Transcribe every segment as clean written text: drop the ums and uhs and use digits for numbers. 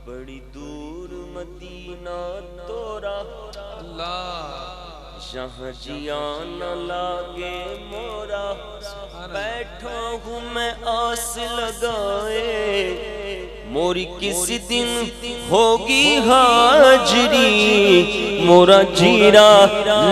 بڑی دور مدینہ تورا یہاں جیاں نہ لاگے مورا بیٹھا ہوں میں آس لگائے موری کس دن ہوگی حاجری مورا جیرا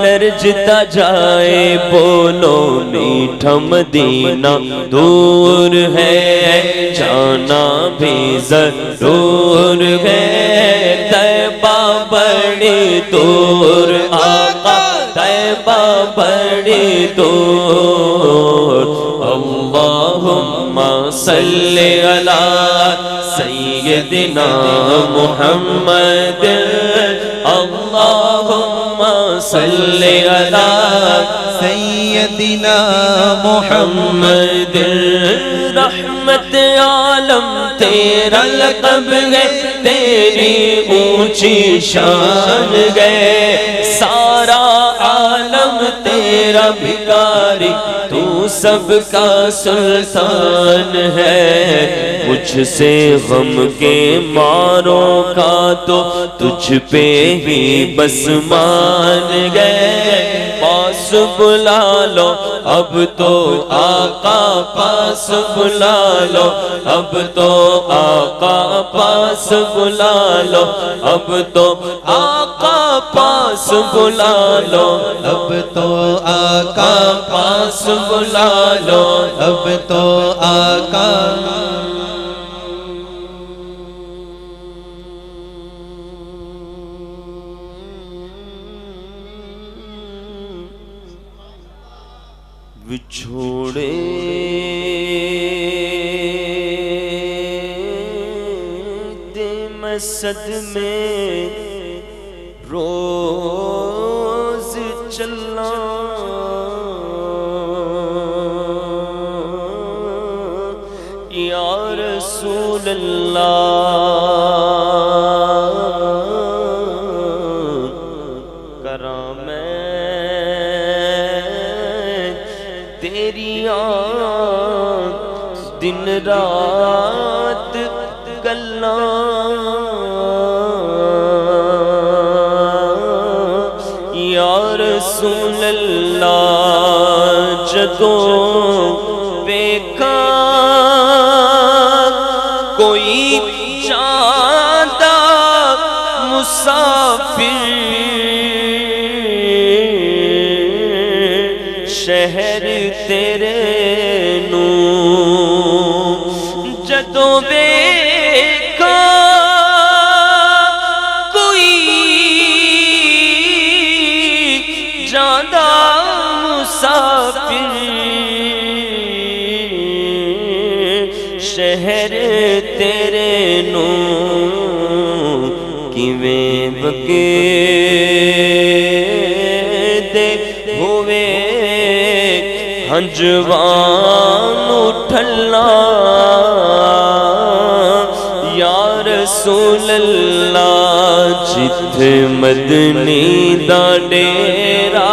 لرجتا جائے بولو میٹھا مدینہ دور ہے جانا بھی ضرور ہے طیبہ بڑی دور آقا طیبہ بڑی دور اللہم صلی علی سیدنا محمد اللہم صلی علی سیدنا محمد رحمت عالم تیرا لقب ہے تیری اونچی شان گئے سارا عالم تیرا بھکاری تو سب کا سلطان ہے مجھ سے غم کے ماروں کا تو تجھ پہ ہی بس مان گئے پاس بلا لو اب تو آقا پاس بلا لو اب تو آقا پاس بلا لو اب تو آقا پاس بلا لو اب تو آقا پاس بلا لو اب تو آقا بچھوڑے دے میں صدمے روز چلنا یا رسول اللہ کراں میں تیری آنکھ دن رات گلاں یا رسول اللہ جدوں ویکھاں کوئی جاندا مسافر شہر تیرے نو جدوں ویکھاں کوئی جاندا مسافر شہر تیرے نو کیویں وگے دے ہوئے ہنجوان اٹھلا یا رسول اللہ جتھے مدنی دا ڈیرا